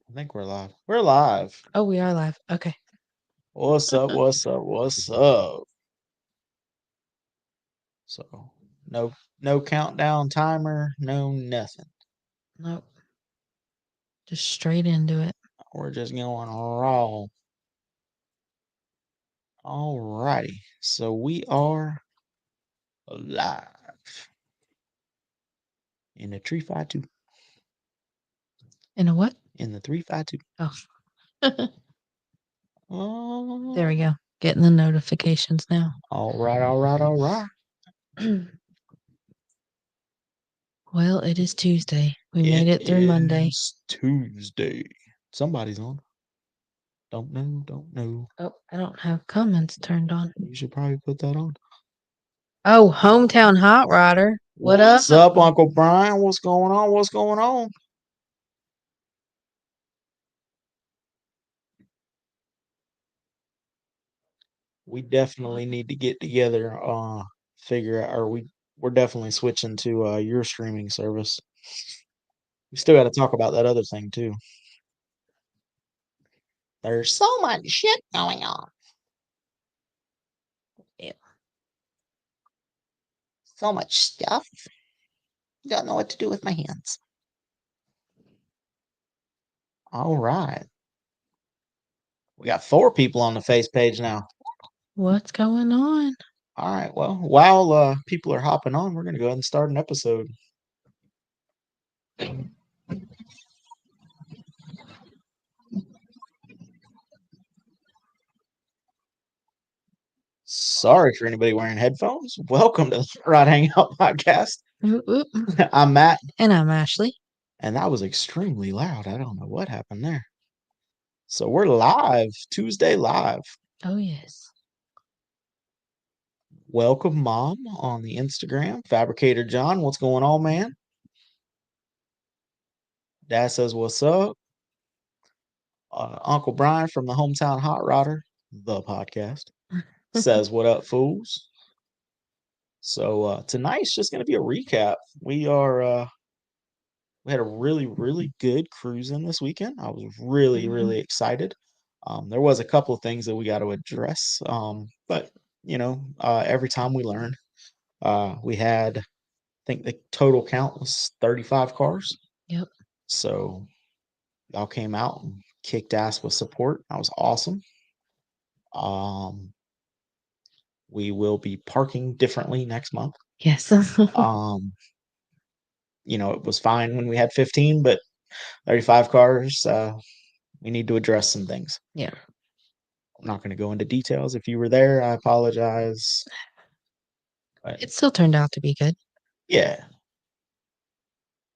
I think we're live. We're live. Oh, we are live. Okay. What's up? What's up? What's up? So no countdown timer, no nothing. Nope. Just straight into it. We're just going raw. Alrighty. So we are live in the 352. In a what? In the 352. Oh. Oh, There we go. Getting the notifications now. all right, all right, all right. Well, it is Tuesday. We made it through Monday. Is Tuesday. Somebody's on. Don't know, don't know. Oh, I don't have comments turned on. You should probably put that on. Oh, hometown hot rodder. What up? What's up, Uncle Brian? What's going on? What's going on? We definitely need to get together, figure out, or we're definitely switching to your streaming service. We still got to talk about that other thing too. There's so much shit going on. Yeah. So much stuff. Don't know what to do with my hands. All right. We got 4 people on the face page now. What's going on? All right. Well, while people are hopping on, we're going to go ahead and start an episode. Sorry for anybody wearing headphones. Welcome to the Rod Hangout podcast. Oop, oop. I'm Matt. And I'm Ashley. And that was extremely loud. I don't know what happened there. So we're live, Tuesday live. Oh, yes. Welcome, Mom, on the Instagram. Fabricator John, what's going on, man? Dad says, what's up? Uncle Brian from the Hometown Hot Rodder, the podcast, says, what up, fools? So tonight's just going to be a recap. We had a really, really good cruise in this weekend. I was really, really excited. There was a couple of things that we got to address, but every time we learn. We had, I think the total count was 35 cars. Yep. So y'all came out and kicked ass with support. That was awesome. We will be parking differently next month. Yes. It was fine when we had 15, but 35 cars, we need to address some things. Yeah. I'm not going to go into details. If you were there, I apologize. But It still turned out to be good. yeah,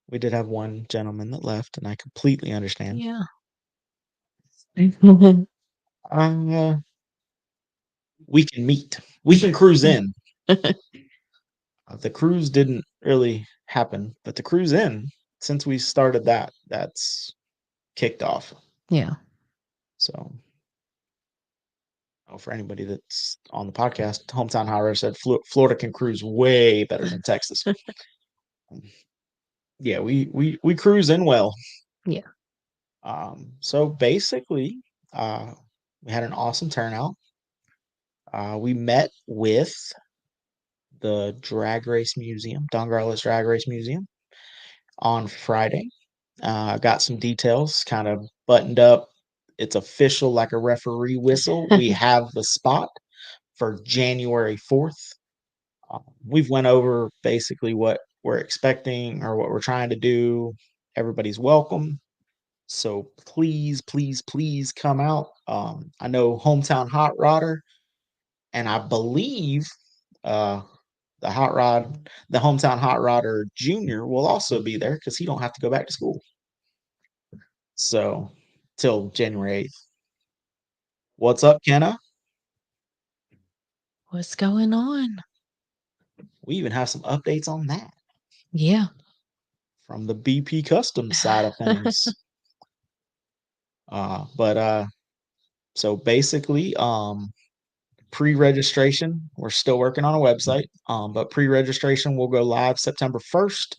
we did have one gentleman that left, and I completely understand. Yeah. We can meet. We can cruise in. The cruise didn't really happen, but the cruise in, since we started that's kicked off. Yeah. So, for anybody that's on the podcast, Hometown Horror said Florida can cruise way better than Texas. Yeah, we cruise in well. Yeah. So basically, we had an awesome turnout. We met with the Drag Race Museum, Don Garlis Drag Race Museum, on Friday. Got some details kind of buttoned up. It's official, like a referee whistle. We have the spot for January 4th. We've went over basically what we're expecting or what we're trying to do. Everybody's welcome. So please, please, please come out. I know Hometown Hot Rodder, and I believe uh, the Hometown Hot Rodder Junior will also be there because he don't have to go back to school. So till January 8th. What's up, Kenna? What's going on? We even have some updates on that Yeah. from the BP Customs side of things. But so basically, pre-registration, we're still working on a website, but pre-registration will go live September 1st.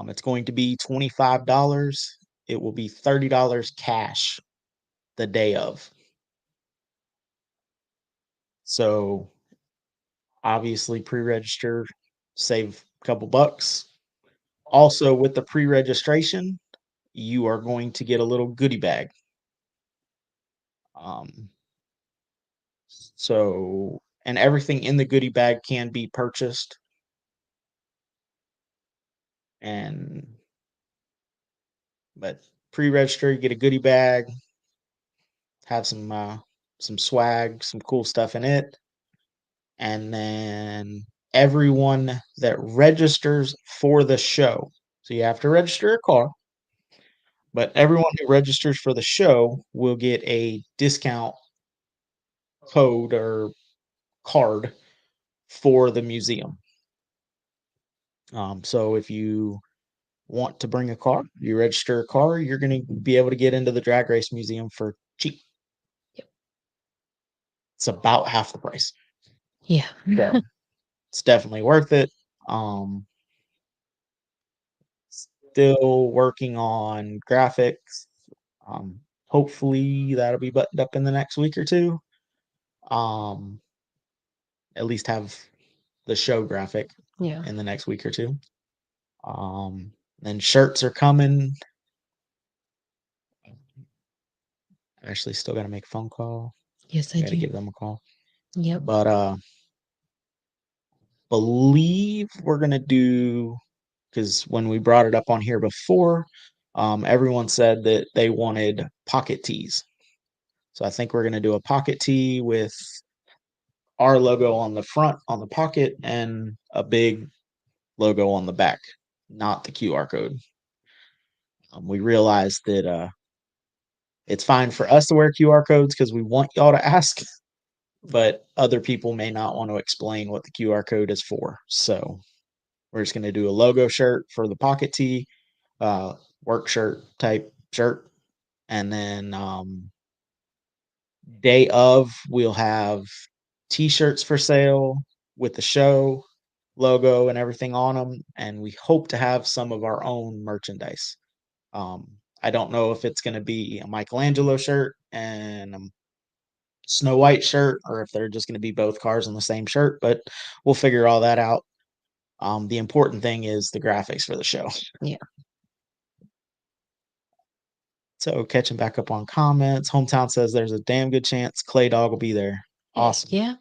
It's going to be $25. it will be $30 cash the day of. So obviously pre-register, save a couple bucks. Also with the pre-registration, you are going to get a little goodie bag. Um, so and everything in the goodie bag can be purchased, and but pre-register, you get a goodie bag, have some swag, some cool stuff in it, and then everyone that registers for the show. So you have to register a car, but everyone who registers for the show will get a discount code or card for the museum. So if you want to bring a car, you register a car, you're going to be able to get into the drag race museum for cheap. Yep. It's about half the price. Yeah. So it's definitely worth it. Um, Still working on graphics. Hopefully that'll be buttoned up in the next week or two. Um, at least have the show graphic Yeah. in the next week or two. Then shirts are coming. Actually, still got to make a phone call. Yes, I Got to do. give them a call. Yep. But believe we're gonna do, because when we brought it up on here before, everyone said that they wanted pocket tees. So I think we're gonna do a pocket tee with our logo on the front on the pocket and a big logo on the back, not the QR code. We realized that it's fine for us to wear QR codes because we want y'all to ask, but other people may not want to explain what the QR code is for. So we're just going to do a logo shirt for the pocket tee, work shirt type shirt, and then day of we'll have t-shirts for sale with the show logo and everything on them, and we hope to have some of our own merchandise. I don't know if it's going to be a Michelangelo shirt and a Snow White shirt, or if they're just going to be both cars on the same shirt, but we'll figure all that out. The important thing is the graphics for the show. Yeah. So catching back up on comments, Hometown says there's a damn good chance Clay Dog will be there. Awesome. Yeah.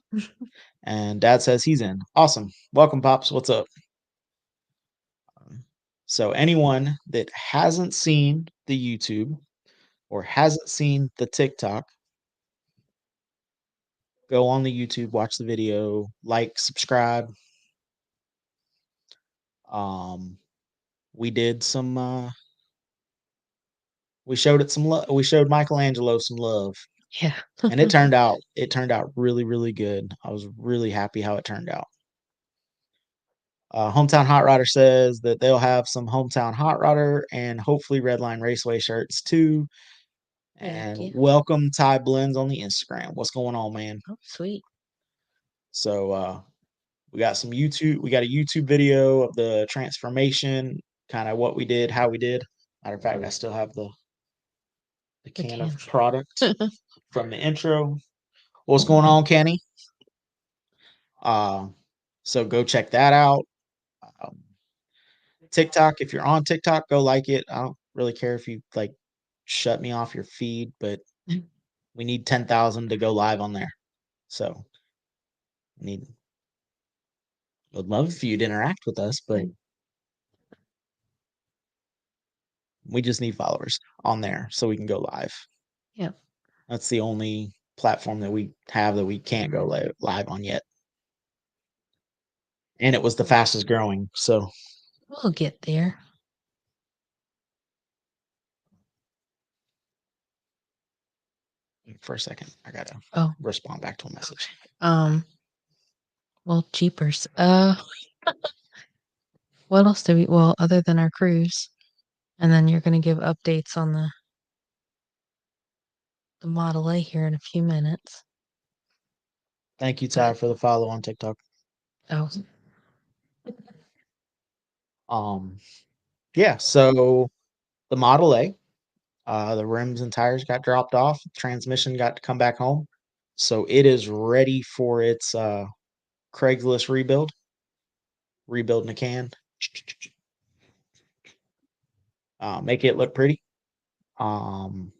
And Dad says he's in. Awesome. Welcome, Pops. What's up? So anyone that hasn't seen the YouTube or hasn't seen the TikTok, go on the YouTube, watch the video, like, subscribe. Um, we did some we showed it some love. We showed Michelangelo some love. Yeah. And it turned out really, really good. I was really happy how it turned out. Hometown Hot Rodder says that they'll have some Hometown Hot Rodder and hopefully Redline Raceway shirts too. And welcome Ty Blends on the Instagram. What's going on, man? Oh, sweet. So we got some YouTube. We got a YouTube video of the transformation, kind of what we did, how we did. Matter of fact, I still have the can of product from the intro. What's going on, Kenny? Uh, so go check that out. Um, TikTok, if you're on TikTok, go like it. I don't really care if you like shut me off your feed, but we need 10,000 to go live on there. So need would love if you'd interact with us, but we just need followers on there so we can go live. Yeah. That's the only platform that we have that we can't go live on yet. And it was the fastest growing, so we'll get there. For a second, I gotta respond back to a message. Well, jeepers. What else do we? Well, other than our cruise, and then you're going to give updates on the Model A here in a few minutes. Thank you, Ty, for the follow on TikTok. Oh. Yeah. So the Model A, The rims and tires got dropped off. Transmission got to come back home. So it is ready for its Craigslist rebuild. Rebuild in a can. Make it look pretty. Um,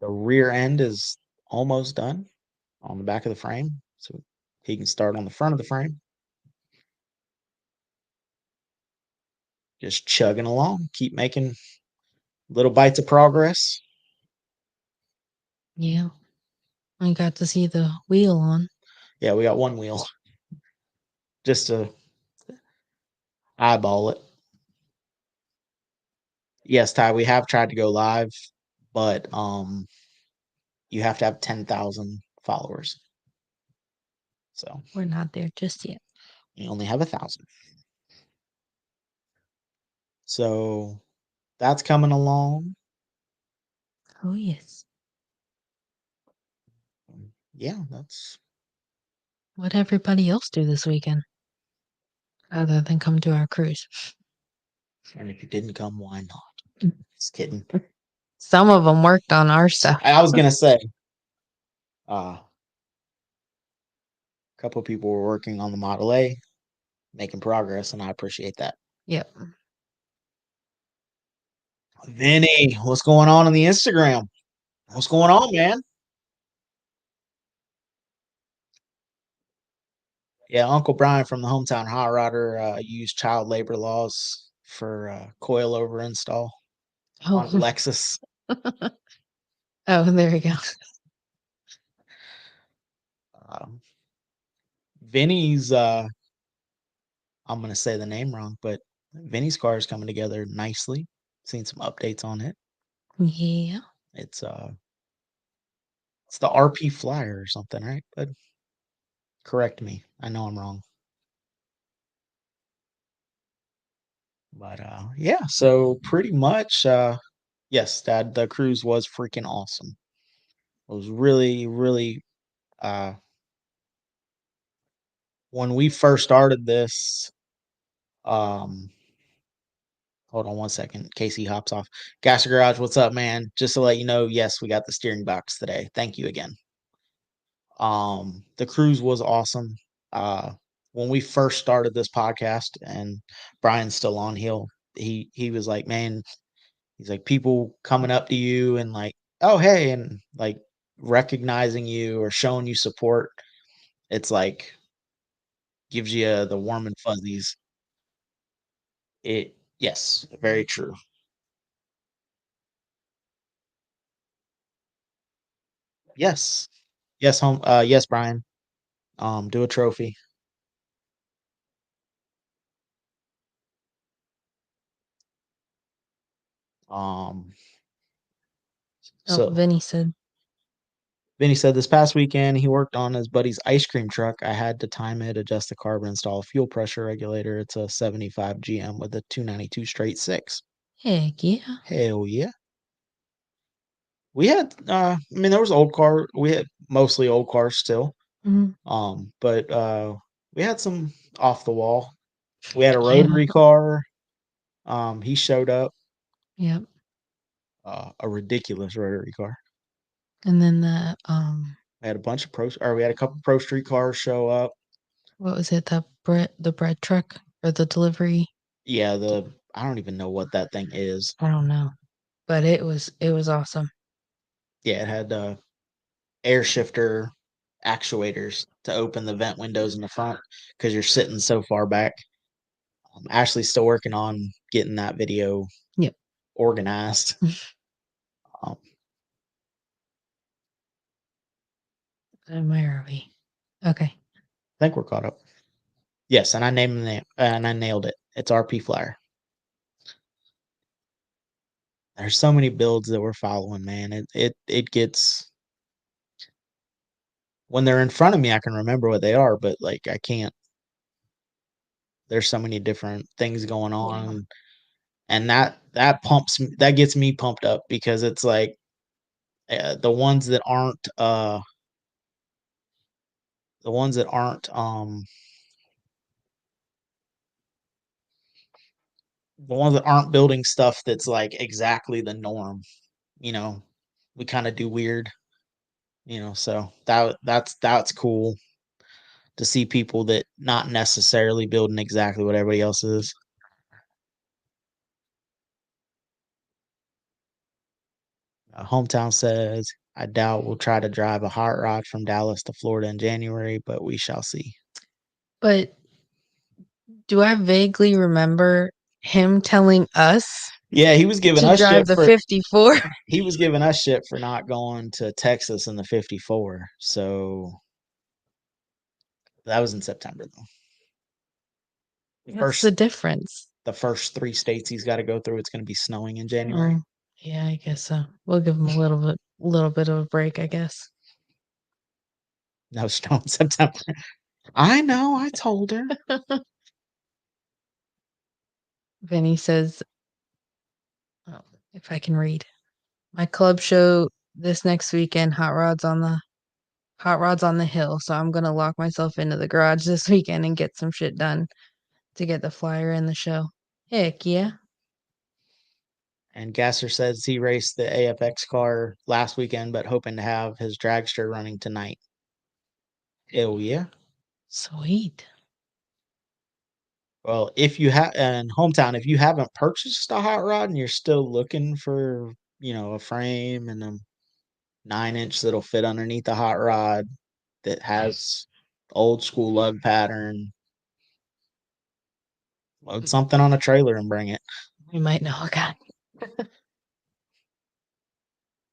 the rear end is almost done on the back of the frame. So he can start on the front of the frame. Just chugging along. Keep making little bites of progress. Yeah. I got to see the wheel on. Yeah, we got one wheel. Just to eyeball it. Yes, Ty, we have tried to go live, but you have to have 10,000 followers. So We're not there just yet. you only have 1,000. So that's coming along. Oh, yes. Yeah, that's. What everybody else do this weekend other than come to our cruise? And if you didn't come, why not? Just kidding. Some of them worked on our stuff. I was gonna say, a couple people were working on the Model A, making progress, and I appreciate that. Yep. Vinny, what's going on the Instagram? What's going on, man? Yeah, Uncle Brian from the hometown hot rodder used child labor laws for coilover install on Oh, Lexus. oh, there we go. Um, Vinny's, I'm going to say the name wrong, but Vinny's car is coming together nicely. Seen some updates on it. Yeah. It's it's the RP Flyer or something, right? But correct me. I know I'm wrong. But yeah, so pretty much yes, Dad, the cruise was freaking awesome. It was really, really when we first started this, um, hold on one second. Casey hops off. Gasser Garage, what's up, man? Just to let you know, yes, we got the steering box today. Thank you again. The cruise was awesome. Uh, when we first started this podcast, and Brian's still on, he was like, man, he's like people coming up to you and like, oh hey, and like recognizing you or showing you support. It's like gives you the warm and fuzzies. It yes, very true. Yes. Yes, home yes, Brian. Do a trophy. Um Oh, so Vinny said, Vinny said this past weekend he worked on his buddy's ice cream truck. I had to time it, adjust the carb, install a fuel pressure regulator. It's a 75 GM with a 292 straight six. heck yeah. Hell yeah. We had I mean there was old car we had mostly old cars still. Mhm. But we had some off the wall. We had a Yeah. rotary car. He showed up, Yep. a ridiculous rotary car. And then We had a bunch of we had a couple Pro Street cars show up. what was it? The bread truck or the delivery? Yeah, the I don't even know what that thing is. I don't know. But it was awesome. Yeah, it had air shifter actuators to open the vent windows in the front because you're sitting so far back. Ashley's still working on getting that video Yep. organized. Um, And where are we? Okay. I think we're caught up. Yes, and I named the name and I nailed it. It's RP Flyer. There's so many builds that we're following, man. It gets when they're in front of me, I can remember what they are, but like I can't. There's so many different things going Yeah. on, and that gets me pumped up because it's like the ones that aren't the ones that aren't the ones that aren't building stuff that's like exactly the norm. You know, we kind of do weird. So that's cool to see people that not necessarily building exactly what everybody else is. Hometown says, I doubt we'll try to drive a hot rod from Dallas to Florida in January, but we shall see. But do I vaguely remember him telling us Yeah, he was giving to us drive shit the for 54? he was giving us shit for not going to Texas in the 54. So that was in September though. The What's the first difference? the first 3 states he's got to go through, it's going to be snowing in January. Oh, yeah, I guess so. We'll give him a little bit of a break, I guess. No snow in September. I know, I told her. Vinny says, oh, if I can read, my club show this next weekend, Hot Rods on the Hill. So I'm gonna lock myself into the garage this weekend and get some shit done to get the flyer in the show. Heck yeah. And Gasser says he raced the AFX car last weekend, but hoping to have his dragster running tonight. Hell yeah. Sweet. Well, if you have in hometown, if you haven't purchased a hot rod and you're still looking for, a frame and a 9 inch that'll fit underneath the hot rod that has old school lug pattern, load something on a trailer and bring it. We might know a guy.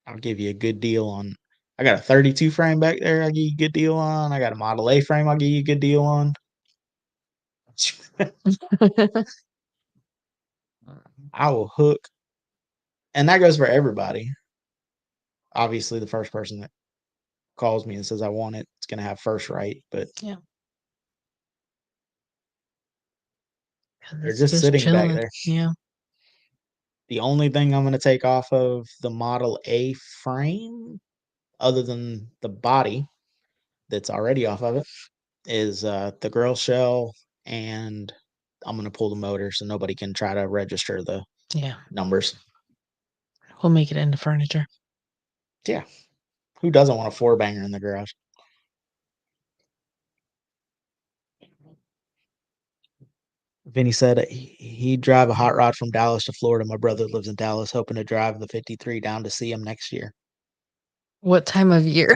I'll give you a good deal on. I got a 32 frame back there. I'll give you a good deal on. I got a Model A frame. I'll give you a good deal on. I will hook, and that goes for everybody. Obviously, the first person that calls me and says I want it, it's gonna have first right. But Yeah. they're It's just just sitting back chilling. there. Yeah. The only thing I'm gonna take off of the Model A frame, other than the body that's already off of it, is the grill shell, and I'm gonna pull the motor so nobody can try to register the Yeah. numbers. We'll make it into furniture. Yeah, who doesn't want a four banger in the garage? Vinny said he'd drive a hot rod from Dallas to Florida. My brother lives in Dallas, hoping to drive the 53 down to see him next year. What time of year?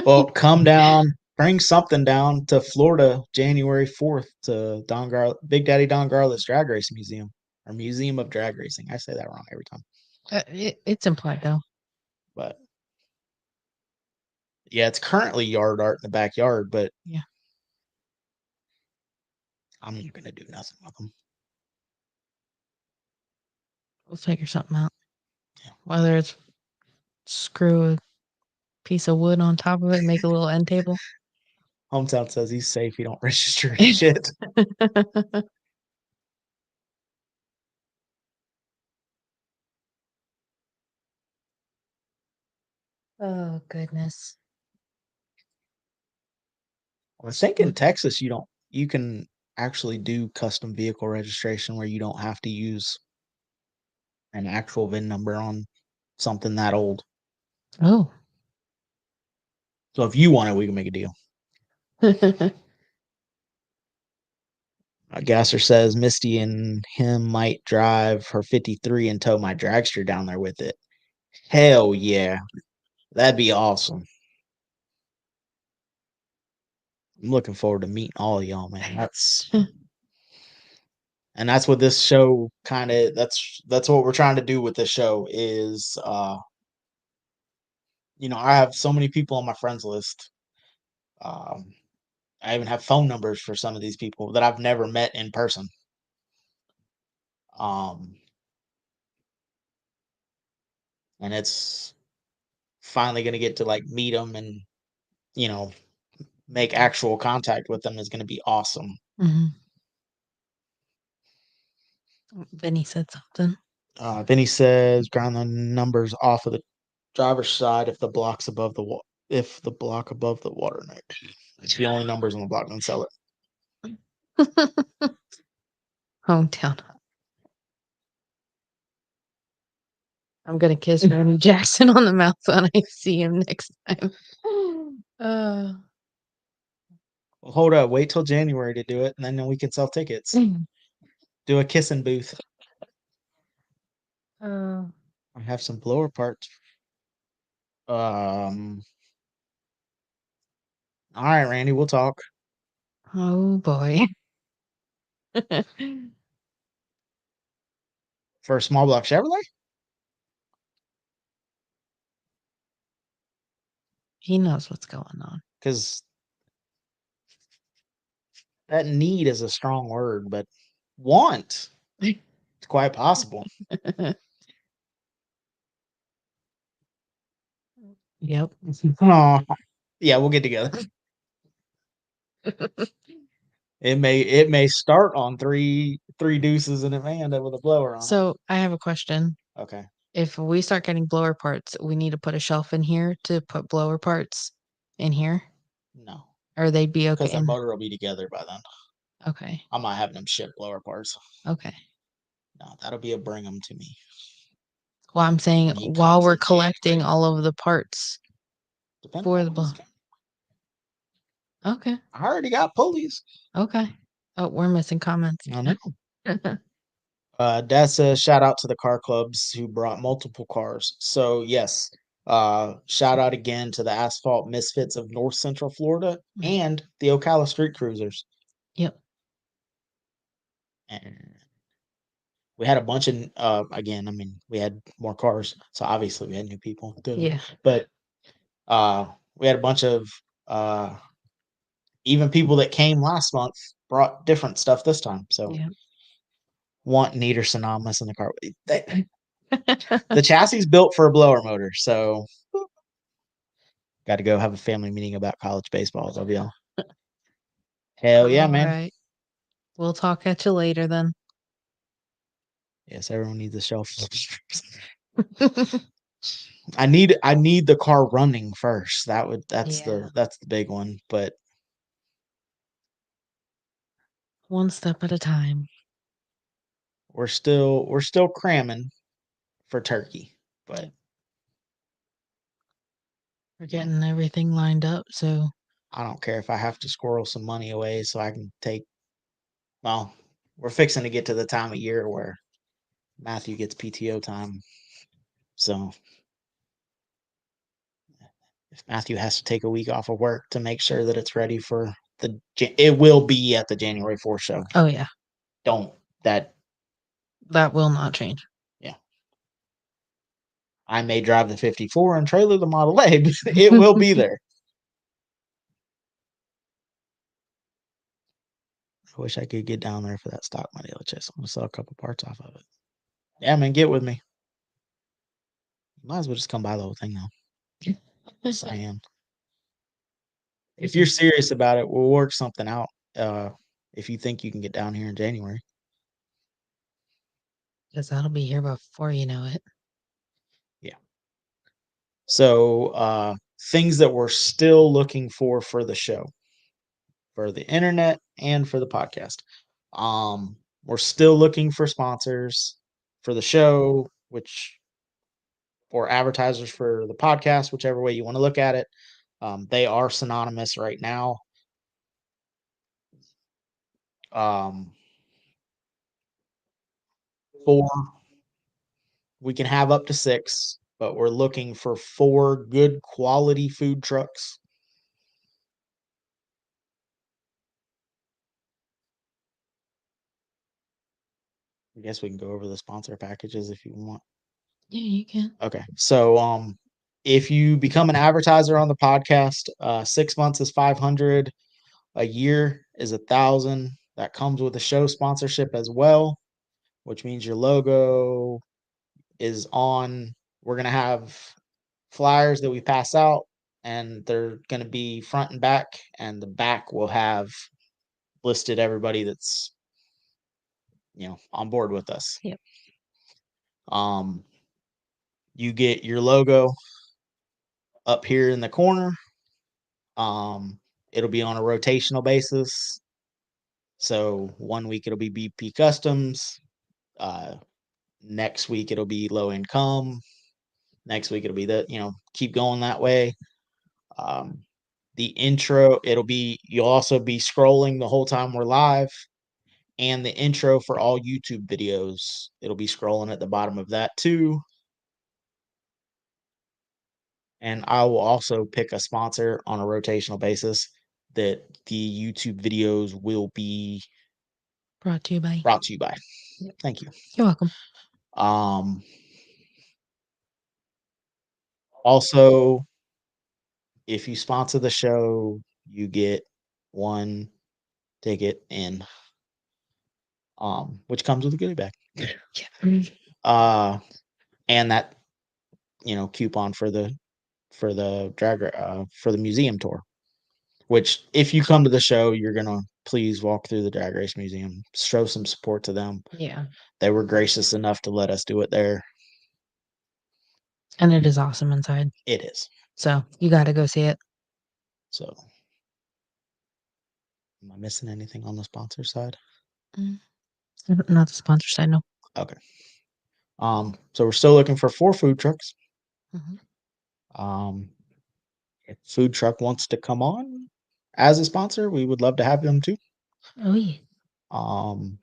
Well, come down, bring something down to Florida January 4th to Big Daddy Don Garlit's Drag Race Museum, or Museum of Drag Racing. I say that wrong every time. It's implied though. But yeah, it's currently yard art in the backyard, but Yeah. I'm not going to do nothing with them. We'll figure something out. Whether it's screw a piece of wood on top of it, make a little end table. Hometown says he's safe. He don't register shit. Oh goodness. I think in Texas you can actually do custom vehicle registration where you don't have to use an actual VIN number on something that old. Oh. So if you want it, we can make a deal. Gasser says Misty and him might drive her 53 and tow my dragster down there with it. Hell yeah. That'd be awesome. I'm looking forward to meeting all of y'all, man. That's what this show kind of that's what we're trying to do with this show is I have so many people on my friends list. Um I even have phone numbers for some of these people that I've never met in person. Um and it's finally going to get to like meet them and you know make actual contact with them is going to be awesome. Mhm. Benny said something. Then he says ground the numbers off of the driver's side if the block above the water net. It's the only numbers on the block, don't sell it. Hometown. I'm gonna kiss Randy Jackson on the mouth when I see him next time. Well, hold up, wait till January to do it, and then we can sell tickets. Do a kissing booth. uh, I have some blower parts. Um. All right, Randy, we'll talk oh boy. for a small block Chevrolet He knows what's going on. because that need is a strong word, but want it's quite possible. Yep. Oh, yeah, we'll get together. It may start on three deuces in a van with a blower on it. So I have a question. Okay, If we start getting blower parts, we need to put a shelf in here to put blower parts in here, no, or they'd be okay. because the motor will be together by then. Okay. I'm not having them ship blower parts. Okay. No, that'll be a bring them to me Well, I'm saying when he while comes we're in collecting January. all of the parts Depending for on the when he's blower. coming. Okay. I already got pulleys. Okay. Oh, we're missing comments. I know. That's a shout out to the car clubs who brought multiple cars. So yes, shout out again to the Asphalt Misfits of North Central Florida and the Ocala Street Cruisers. Yep. And we had a bunch of again, I mean, we had more cars, so obviously we had new people. Yeah. But we had a bunch of uh even people that came last month brought different stuff this time. So Yeah. want need are synonymous in the car. The chassis built for a blower motor, so got to go have a family meeting about college baseball. Love y'all. Hell yeah, All man. right. We'll talk at you later then. Yes, everyone needs a shelf. I need the car running first. That's Yeah. the big one. But One step at a time. we're still cramming for turkey. But We're you know, getting everything lined up, so I don't care if I have to squirrel some money away so I can take. Well, we're fixing to get to the time of year where Matthew gets PTO time. So if Matthew has to take a week off of work to make sure that it's ready for it will be at the January 4th show. oh yeah. Don't that That will not change. yeah. I may drive the 54 and trailer the Model A, but it will be there. I wish I could get down there for that stock money. Just I'm gonna sell a couple parts off of it. Yeah, man, get with me. Might as well just come buy the whole thing now. Saying. If you're serious about it, we'll work something out. If you think you can get down here in January. Because that'll be here before you know it. Yeah. So things that we're still looking for the show, for the internet and for the podcast. We're still looking for sponsors for the show, which or advertisers for the podcast, whichever way you want to look at it. They are synonymous right now. Um, four, we can have up to six, but we're looking for 4 good quality food trucks. I guess we can go over the sponsor packages if you want. Yeah, you can. Okay. So if you become an advertiser on the podcast, 6 months is 500, a year is 1,000. That comes with a show sponsorship as well, which means your logo is on. We're gonna have flyers that we pass out, and they're gonna be front and back, and the back will have listed everybody that's on board with us. Yep. Um, you get your logo up here in the corner. It'll be on a rotational basis. So one week it'll be BP Customs. Next week it'll be low income. Next week it'll be keep going that way. Um, the intro, you'll also be scrolling the whole time we're live. And the intro for all YouTube videos, it'll be scrolling at the bottom of that too. And I will also pick a sponsor on a rotational basis that the YouTube videos will be Brought to you by. brought to you by. Yep. Thank you. You're welcome. Also, if you sponsor the show, you get one ticket in, which comes with a goodie bag. Yeah. Uh, and that coupon for the for the museum tour. Which, if you come to the show, you're gonna please walk through the drag race museum, show some support to them. Yeah. They were gracious enough to let us do it there. And it is awesome inside. It is. So you got to go see it. So, am I missing anything on the sponsor side? Not the sponsor side, no. Okay. So we're still looking for 4 food trucks. Um, if food truck wants to come on as a sponsor, we would love to have them too. Oh yeah. Um,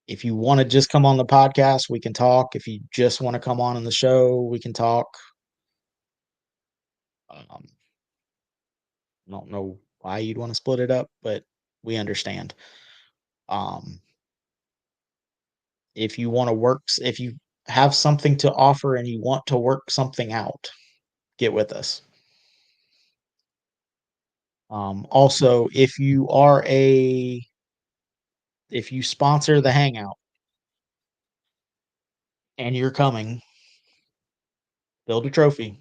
if you want to just come on the podcast, we can talk. If you just want to come on in the show, we can talk. I don't know why you'd want to split it up, but we understand. Um, if you want to if you have something to offer and you want to work something out, get with us. Also, if you sponsor the Hangout and you're coming, build a trophy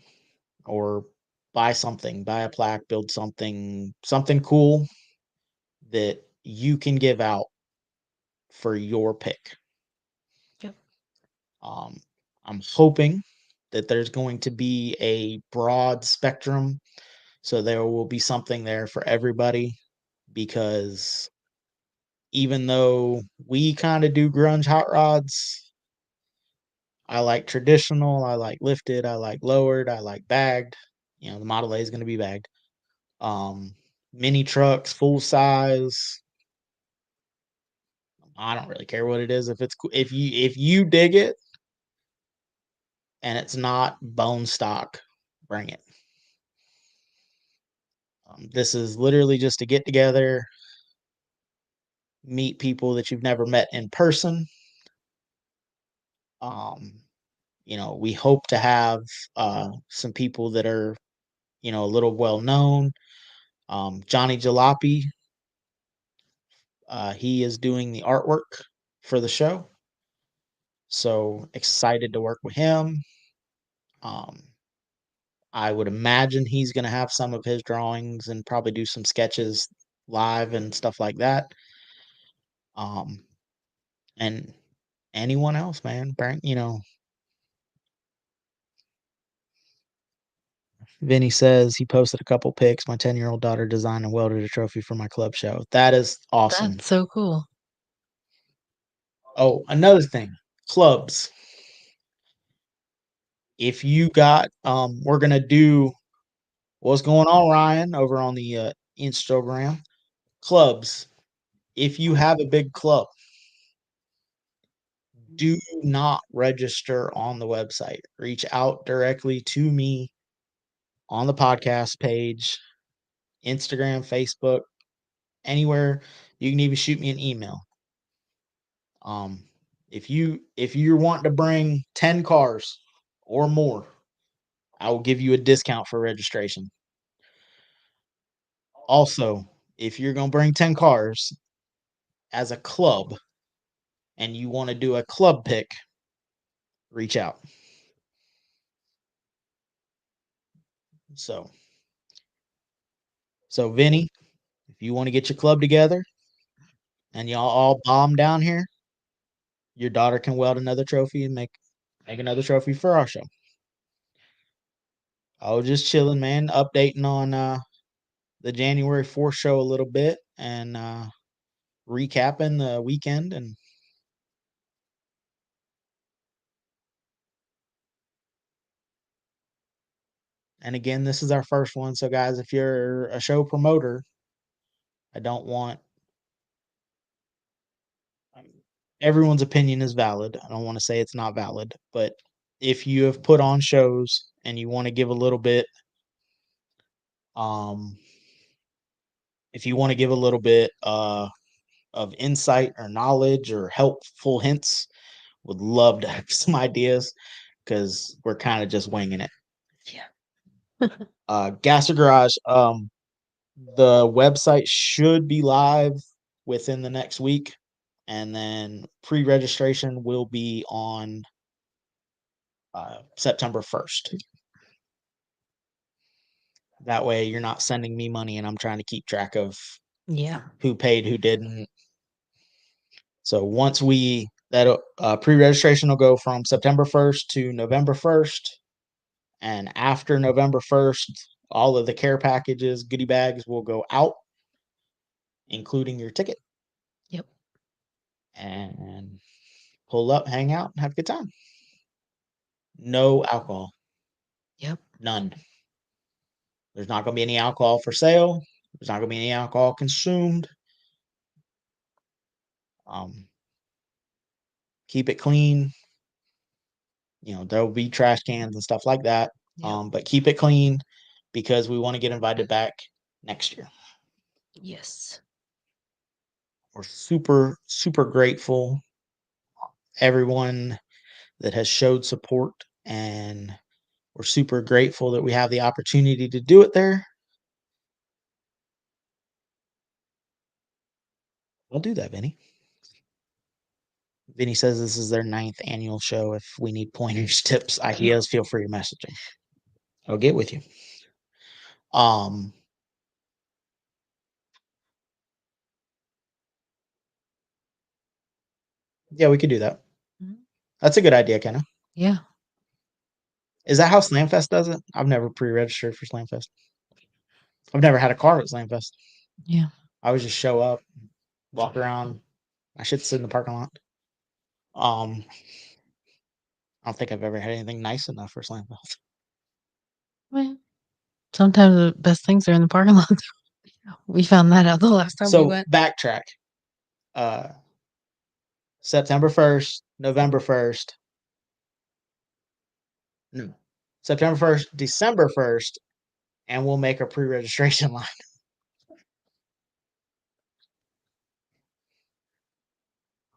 or buy something, buy a plaque, build something cool that you can give out for your pick. Yep. I'm hoping that there's going to be a broad spectrum, so there will be something there for everybody, because even though we kind of do grunge hot rods, I like traditional, I like lifted, I like lowered, I like bagged. The Model A is going to be bagged. Mini trucks, full size. I don't really care what it is. If it's if you dig it and it's not bone stock, bring it. This is literally just to get together, meet people that you've never met in person. Um, we hope to have some people that are, a little well known. Johnny Jalopy, he is doing the artwork for the show. So excited to work with him. Um, I would imagine he's going to have some of his drawings and probably do some sketches live and stuff like that. And anyone else, man, bring, Vinny says he posted a couple pics. My 10-year-old daughter designed and welded a trophy for my club show. That is awesome. That's so cool. Oh, another thing, clubs. If you got, we're gonna do what's going on, Ryan, over on the Instagram. Clubs. If you have a big club, do not register on the website. Reach out directly to me on the podcast page, Instagram, Facebook, anywhere. You can even shoot me an email. Um, if you're wanting to bring 10 cars or more, I will give you a discount for registration. Also, if you're gonna bring 10 cars as a club and you want to do a club pick, reach out. So Vinny, if you want to get your club together and y'all all bomb down here, your daughter can weld another trophy and make another trophy for our show. I was just chilling, man, updating on the January 4th show a little bit and recapping the weekend, and And again, this is our first one. So, guys, if you're a show promoter, I don't want everyone's opinion is valid. I don't want to say it's not valid, but if you have put on shows and you want to give a little bit, um, if you want to give a little bit of insight or knowledge or helpful hints, would love to have some ideas because we're kind of just winging it. Yeah. Gasser Garage, the website should be live within the next week, and then pre-registration will be on September 1st. That way, you're not sending me money, and I'm trying to keep track of Yeah. who paid, who didn't. So once that pre-registration will go from September 1st to November 1st, and after November 1st, all of the care packages, goodie bags will go out, including your ticket. Yep. And pull up, hang out, and have a good time. No alcohol. Yep. None. There's not going to be any alcohol for sale. There's not going to be any alcohol consumed. Um, keep it clean. There will be trash cans and stuff like that. Yep. But keep it clean because we want to get invited back next year. Yes. We're super, super grateful. Everyone that has showed support, and we're super grateful that we have the opportunity to do it there. I'll do that, Vinny. Vinny says this is their 9th annual show. If we need pointers, tips, ideas, feel free to message me. I'll get with you. Um, yeah, we could do that. Mhm. That's a good idea, Kenna. Yeah. Is that how Slamfest does it? I've never pre-registered for Slamfest. I've never had a car at Slamfest. Yeah. I would just show up, walk around. I should sit in the parking lot. I don't think I've ever had anything nice enough for Slamfest. Well, sometimes the best things are in the parking lot. We found that out the last time we So went. backtrack. Uh, September 1st, November 1st. No, September 1st, December 1st, and we'll make a pre-registration line.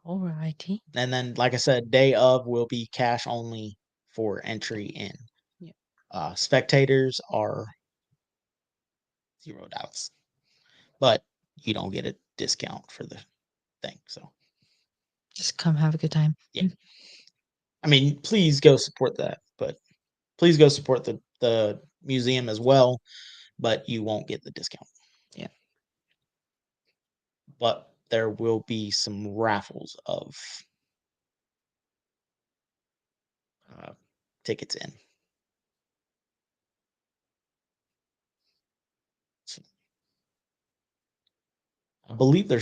Alrighty. And then, like I said, day of will be cash only for entry in. Yeah. Spectators are $0, but you don't get a discount for the thing. So Just come have a good time. yeah, I mean, please go support that, but please go support the museum as well. But you won't get the discount. Yeah. But there will be some raffles of uh, tickets in. So I believe there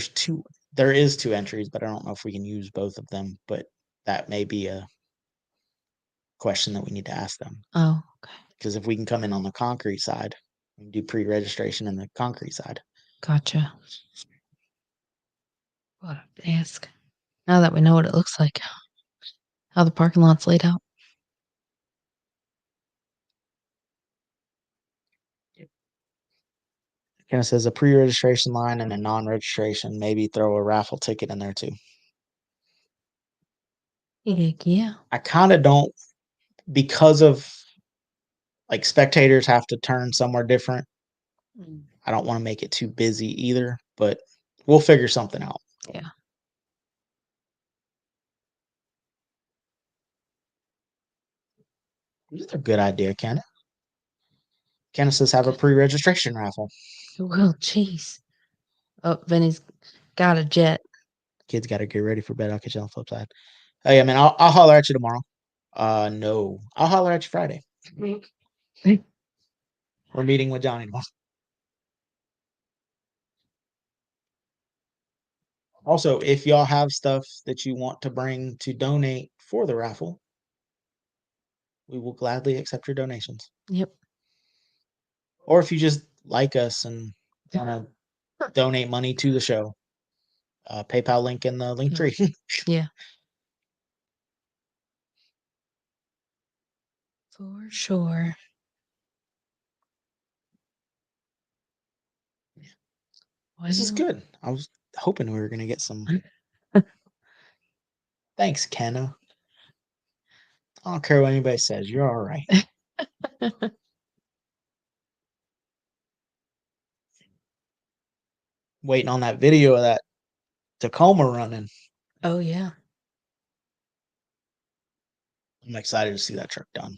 is two entries, but I don't know if we can use both of them. But that may be a question that we need to ask them. Oh, okay. Because if we can come in on the concrete side, we can do pre-registration in the concrete side. Gotcha. We'll have to ask. Now that we know what it looks like, how the parking lot's laid out. Kind of says a pre-registration line and a non-registration. Maybe throw a raffle ticket in there too. Heck yeah. I kind of don't, because of like spectators have to turn somewhere different. I don't want to make it too busy either, but we'll figure something out. Yeah. That's a good idea, Ken. Ken says have a pre-registration raffle. Well, jeez. Oh, Vinny's got a jet. Kids got to get ready for bed. I'll catch you on the flip side. Hey, I mean, I'll holler at you tomorrow. No, I'll holler at you Friday. We're meeting with Johnny tomorrow. Also, if y'all have stuff that you want to bring to donate for the raffle, we will gladly accept your donations. Yep. Or if you just like us and want to donate money to the show, PayPal link in the link tree. Yeah, for sure. This is Well, good. I was hoping we were going to get some. Thanks, Kenna. I don't care what anybody says. You're all right. Waiting on that video of that Tacoma running. oh yeah. I'm excited to see that truck done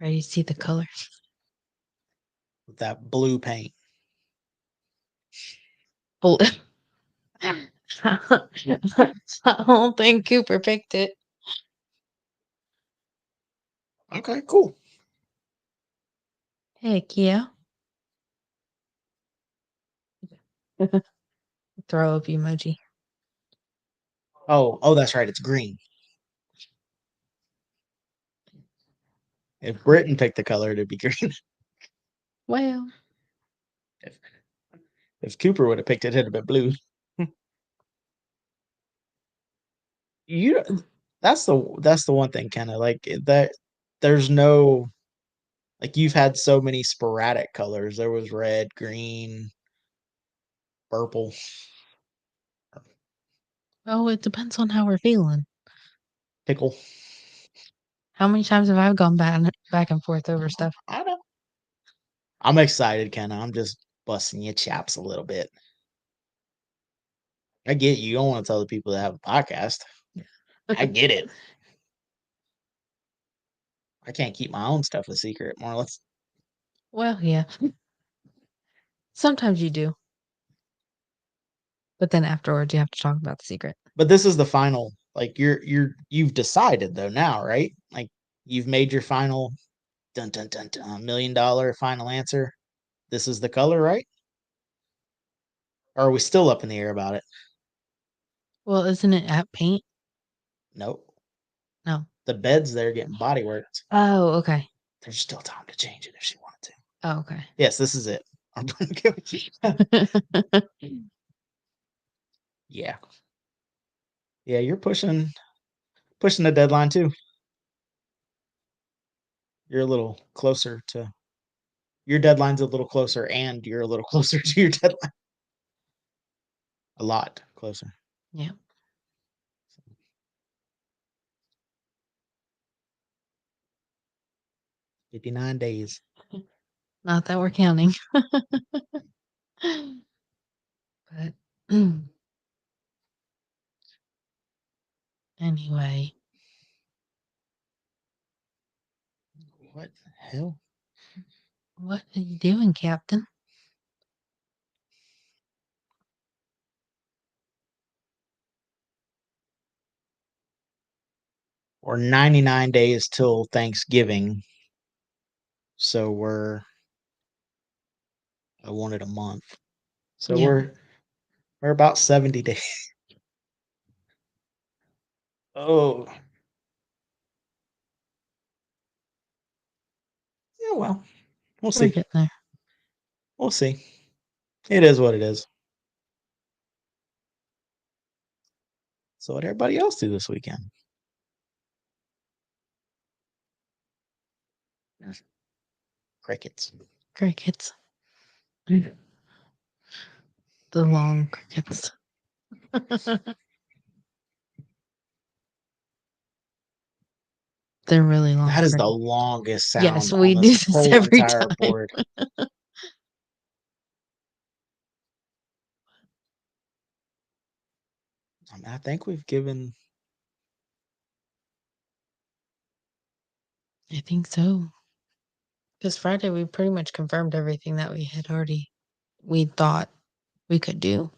Ready to see the colors? with that blue paint. Bl- I don't think Cooper picked it. Okay, cool. Heck yeah. Throw up emoji. Oh, that's right. It's green. If Britain picked the color, it'd be green. Well, if, if Cooper would have picked it, it'd have been blue. You that's the one thing, kind of like that. There's no like you've had so many sporadic colors. There was red, green, purple, oh, it depends on how we're feeling. pickle. How many times have I gone back and forth over stuff? I know. I'm excited, Kenna. I'm just busting your chops a little bit. I get you don't want to tell the people that have a podcast. I get it. I can't keep my own stuff a secret, more or less. Well, yeah. Sometimes you do, but then afterwards you have to talk about the secret. But this is the final. Like you've decided though now, right? Like you've made your final dun dun dun dun $1 million final answer. This is the color, right? Or are we still up in the air about it? Well, isn't it at paint? Nope. No. The bed's there getting body worked. Oh, okay. There's still time to change it if she wanted to. Oh, okay. Yes, this is it. I'm okay with you. Yeah. Yeah, you're pushing the deadline too. You're a little closer to your deadline's a little closer and you're a little closer to your deadline. A lot closer. Yeah. 59 days. Not that we're counting. But anyway, What the hell? what are you doing, Captain? We're 99 days till Thanksgiving. So I wanted a month. So Yeah. we're about 70 days. Oh, yeah, well, we'll We're see. getting there. We'll see. It is what it is. So what everybody else do this weekend? Crickets. Crickets. The long crickets. They're really long That is the crickets. longest Yes, sound we on do this this whole every entire time. board. I think we've given I think so. Because Friday we pretty much confirmed everything that we thought we could do.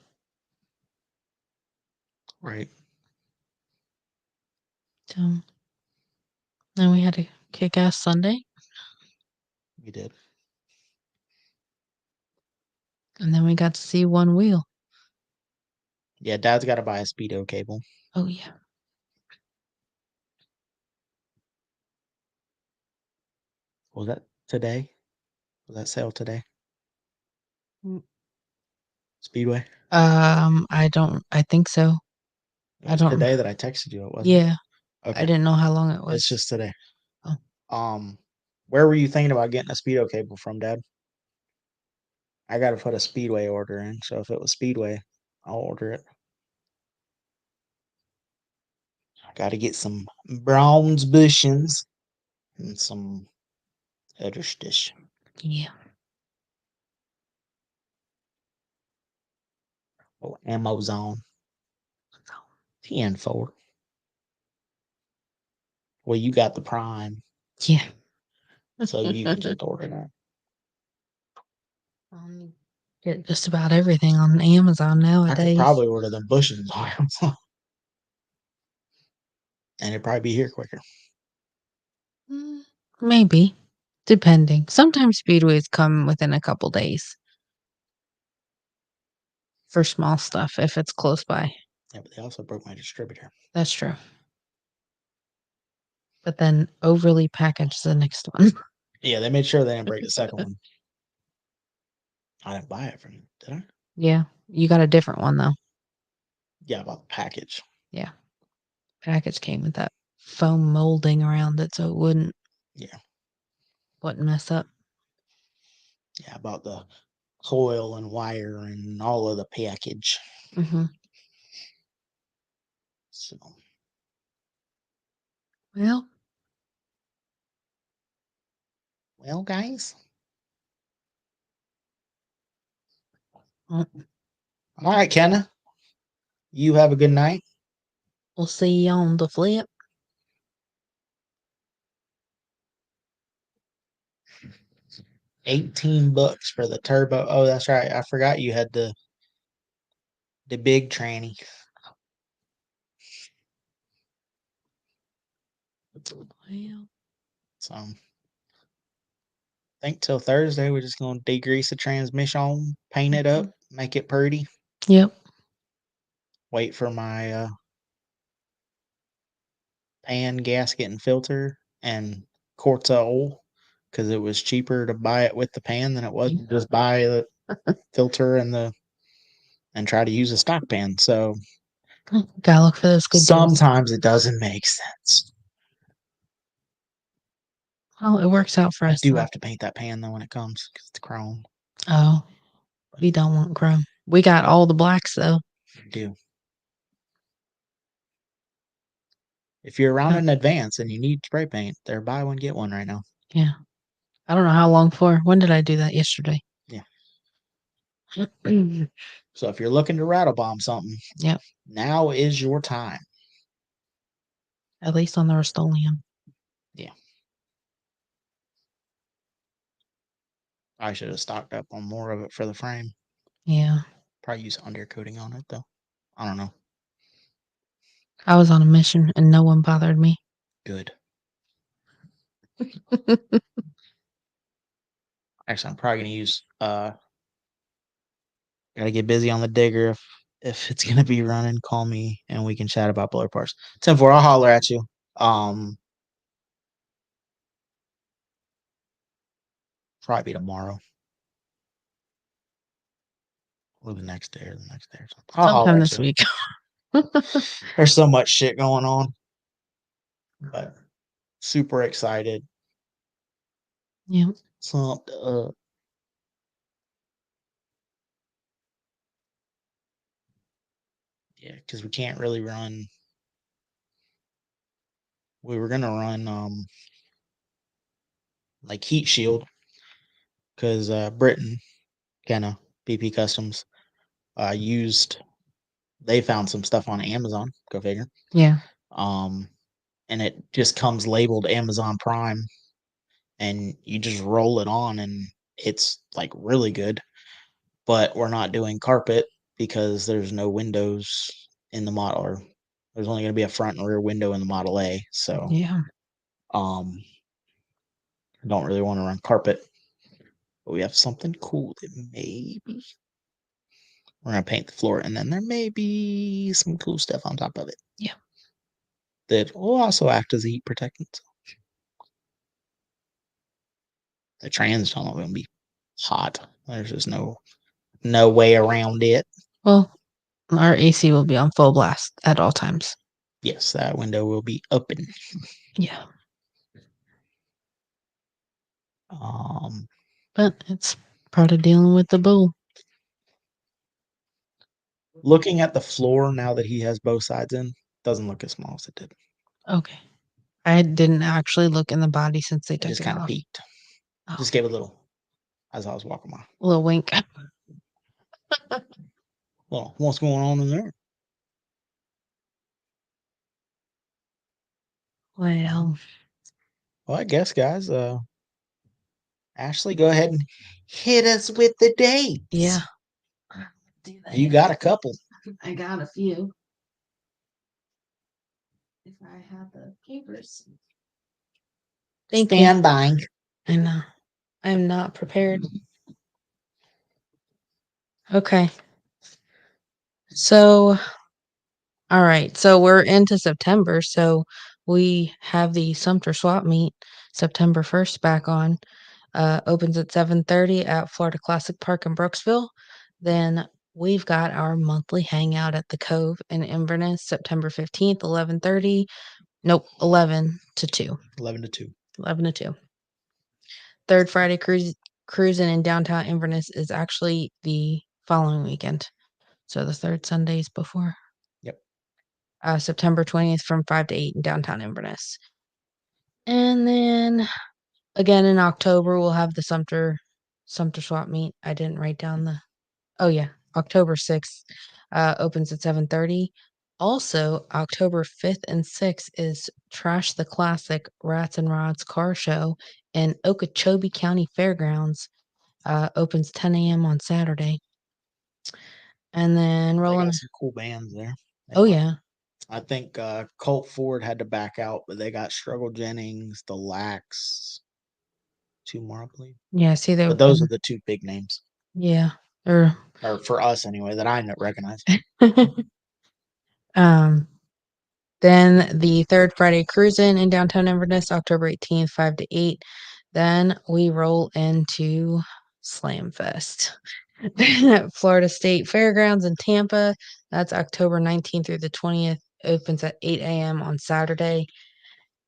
right. So then we had a kick ass Sunday. We did. And then we got to see one wheel. Yeah, Dad's got to buy a speedo cable. Oh yeah. Was that today? Was that sale today? Mm. Speedway? I think so. It I was don't. today that I texted you. It wasn't. Yeah, I Okay. didn't know how long it It's was. just today. Oh, Um, where were you thinking about getting a speedo cable from, Dad? I gotta put a Speedway order in, so if it was Speedway, I'll order it. I gotta get some bronze bushings and some other stuff. yeah. Oh, Amazon. 10-4. Well, you got the Prime, Yeah. so you can just order that. Get just about everything on Amazon I could nowadays. probably order them bushings on Amazon, and it'd probably be here quicker. Mm, maybe, depending. Sometimes speedways come within a couple days for small stuff if it's close by. Yeah, but they also broke my distributor. That's true. But then overly packaged the next one. Yeah, they made sure they didn't break the second one. I didn't buy it from them, did I? Yeah, you got a different one though. Yeah, I bought the package. Yeah, package came with that foam molding around it so it Yeah, wouldn't mess up. yeah, I bought the coil and wire and all of the package. Hmm. So, Well, well, guys. well, All right, Kenna. You have a good night. we'll see you on the flip. 18 bucks for the turbo. Oh, that's right. I forgot you had the big tranny. Well, So I think till Thursday we're just gonna degrease the transmission, paint it up, mhm. make it pretty. Yep. Wait for my pan gasket and filter and quartz oil because it was cheaper to buy it with the pan than it was to just buy the filter and try to use a stock pan. So Gotta look for those good deals. sometimes it doesn't make sense. Well, it works out for I us do though. have to paint that pan though when it comes because it's chrome. Oh, we don't want chrome. We got all the blacks though. I do. If you're around Huh. in advance and you need spray paint, they're buy one get one right now. Yeah. I don't know how long for. When did I do that yesterday? Yeah. Yep. So if you're looking to rattle bomb something, now is your time. At least on the Rust-Oleum. Yeah. I should have stocked up on more of it for the frame. Yeah. Probably use undercoating on it though. I don't know. I was on a mission and no one bothered me. Good. Actually, I'm probably gonna use gotta get busy on the digger if it's gonna be running, call me and we can chat about blower parts. 10-4, I'll holler at you. Probably be tomorrow. Or the next day or the next day or something. I'll holler Sometime at this you. week. There's so much shit going on. But super excited. Yeah. So yeah, because we can't really run. We were gonna run like heat shield because Britain kind of BP Customs used they found some stuff on Amazon. Go figure. Yeah. Um, and it just comes labeled Amazon Prime, and you just roll it on, and it's like really good. But we're not doing carpet because there's no windows in the model, or there's only going to be a front and rear window in the Model A. So, Yeah. um, I don't really want to run carpet. But we have something cool that maybe we're gonna paint the floor, and then there may be some cool stuff on top of it. Yeah. That will also act as a heat protectant. The trans tunnel gonna be hot. There's just no way around it. Well, our AC will be on full blast at all times. Yes, that window will be open. Yeah. Um, But it's part of dealing with the bull. Looking at the floor now that he has both sides in, doesn't look as small as it did. Okay. I didn't actually look in the body since they I took just it kind of off. peeked. Oh, Just gave a little as I was walking by. a little wink. Well, what's going on in there? Well, Well, I guess, guys. Ashley, go ahead and hit us with the dates. yeah. Do that. You got a couple. I got a few. If I had the papers. Thank you. Stand by. I know. I'm not prepared. Okay. So, all right. So we're into September. So we have the Sumter Swap Meet September 1st back on. Opens at 7:30 at Florida Classic Park in Brooksville. Then we've got our monthly hangout at the Cove in Inverness, September 15th, 11:30. Nope, 11 to 2. 11 to 2. 11 to 2. Third Friday cruising in downtown Inverness is actually the following weekend. So the third Sundays before. Yep. September 20th from 5 to 8 in downtown Inverness. And then again in October, we'll have the Sumter Swap Meet. I didn't write down the. Oh yeah, October 6th opens at 7:30. Also, October 5th and 6th is Trash the Classic Rats and Rods Car Show in Okeechobee County Fairgrounds. Opens 10 a.m. on Saturday. And then They rolling. got some cool bands there. Oh yeah, I think Colt Ford had to back out, but they got Struggle Jennings, the Lax, two more, I believe. yeah. See, they But those are the two big names, yeah. Or or for us anyway, that I recognize. um. Then the third Friday cruising in downtown Inverness, October 18th, 5 to 8. Then we roll into Slam Fest. Florida State Fairgrounds in Tampa. That's October 19th through the 20th. Opens at 8 a.m. on Saturday.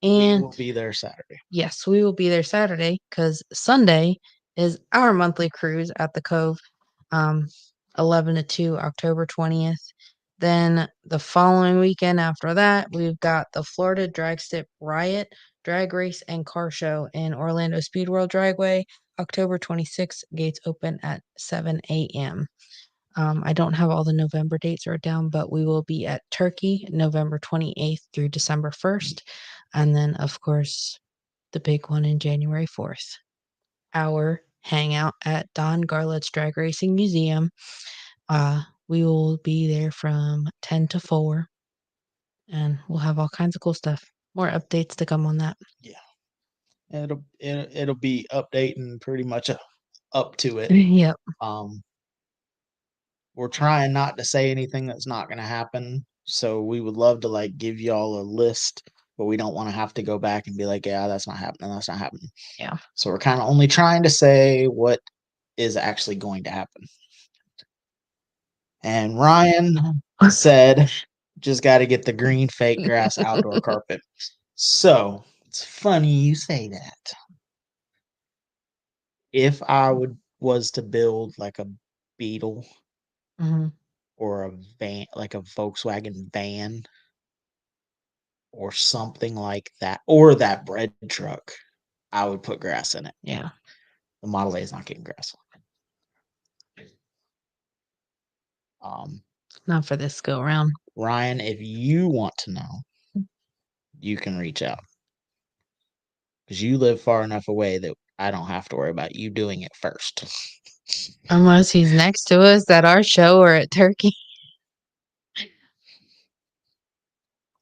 We And will be there Saturday. yes, we will be there Saturday because Sunday is our monthly cruise at the Cove, um, 11 to 2, October 20th. Then the following weekend after that, we've got the Florida Drag Strip Riot Drag Race and Car Show in Orlando Speedworld Dragway, October 26th. Gates open at 7 a.m. I don't have all the November dates written down, but we will be at Turkey November 28th through December 1st. And then, of course, the big one in January 4th, our hangout at Don Garlett's Drag Racing Museum. We will be there from 10 to 4, and we'll have all kinds of cool stuff. More updates to come on that. Yeah, it'll be updating pretty much up to it. Yep. Um, we're trying not to say anything that's not going to happen. So we would love to like give y'all a list, but we don't want to have to go back and be like, yeah, that's not happening. That's not happening. Yeah. So we're kind of only trying to say what is actually going to happen. And Ryan said, just got to get the green fake grass outdoor carpet. So it's funny you say that. If I was to build like a Beetle Mhm. or a van, like a Volkswagen van or something like that, or that bread truck, I would put grass in it. Yeah. The Model A is not getting grass. Not for this go around. Ryan, if you want to know, you can reach out because you live far enough away that I don't have to worry about you doing it first. Unless he's next to us at our show or at Turkey.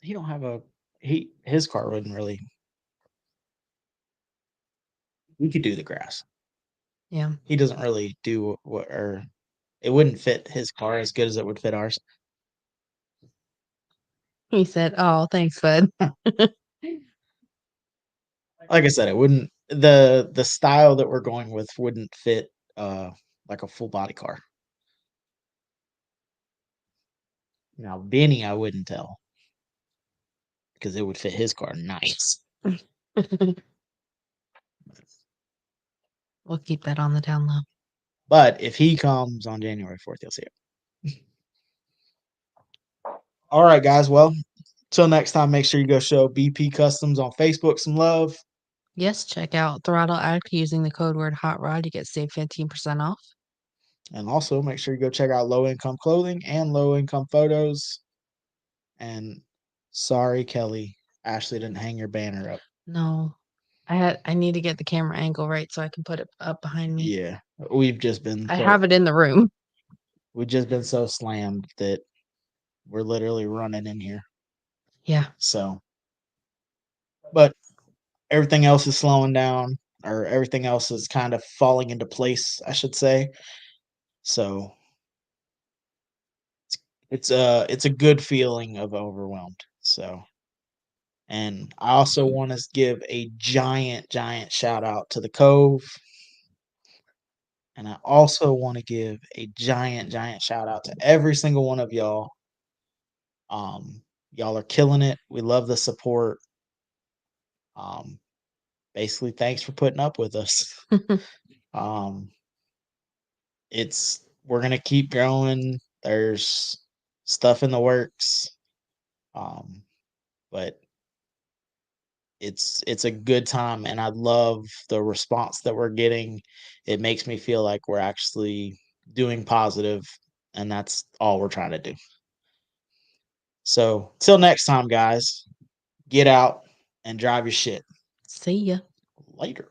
He don't have a his car wouldn't really. We could do the grass. Yeah. He doesn't really do what, or it wouldn't fit his car as good as it would fit ours. He said, "Oh, thanks, bud." Like I said, it wouldn't the style that we're going with wouldn't fit like a full body car. Now Benny, I wouldn't tell because it would fit his car nice. We'll keep that on the down low. But if he comes on January 4th, you'll see it. All right, guys. Well, till next time, make sure you go show BP Customs on Facebook some love. Yes, check out Throttle Addict using the code word Hot Rod. You get saved 15% off. And also make sure you go check out Low Income Clothing and Low Income Photos. And sorry, Kelly, Ashley didn't hang your banner up. No, I need to get the camera angle right so I can put it up behind me. Yeah, we've just been I have it in the room. we've just been so slammed that we're literally running in here. Yeah. So, but everything else is slowing down, or everything else is kind of falling into place, I should say. So it's a good feeling of overwhelmed. So, and I also want to give a giant shout out to the Cove. And I also want to give a giant shout out to every single one of y'all. Y'all are killing it. We love the support. Um, basically, thanks for putting up with us. Um, it's we're gonna keep growing. There's stuff in the works. Um, but it's a good time and I love the response that we're getting. It makes me feel like we're actually doing positive and that's all we're trying to do. So, till next time guys, get out and drive your shit. See ya. Later.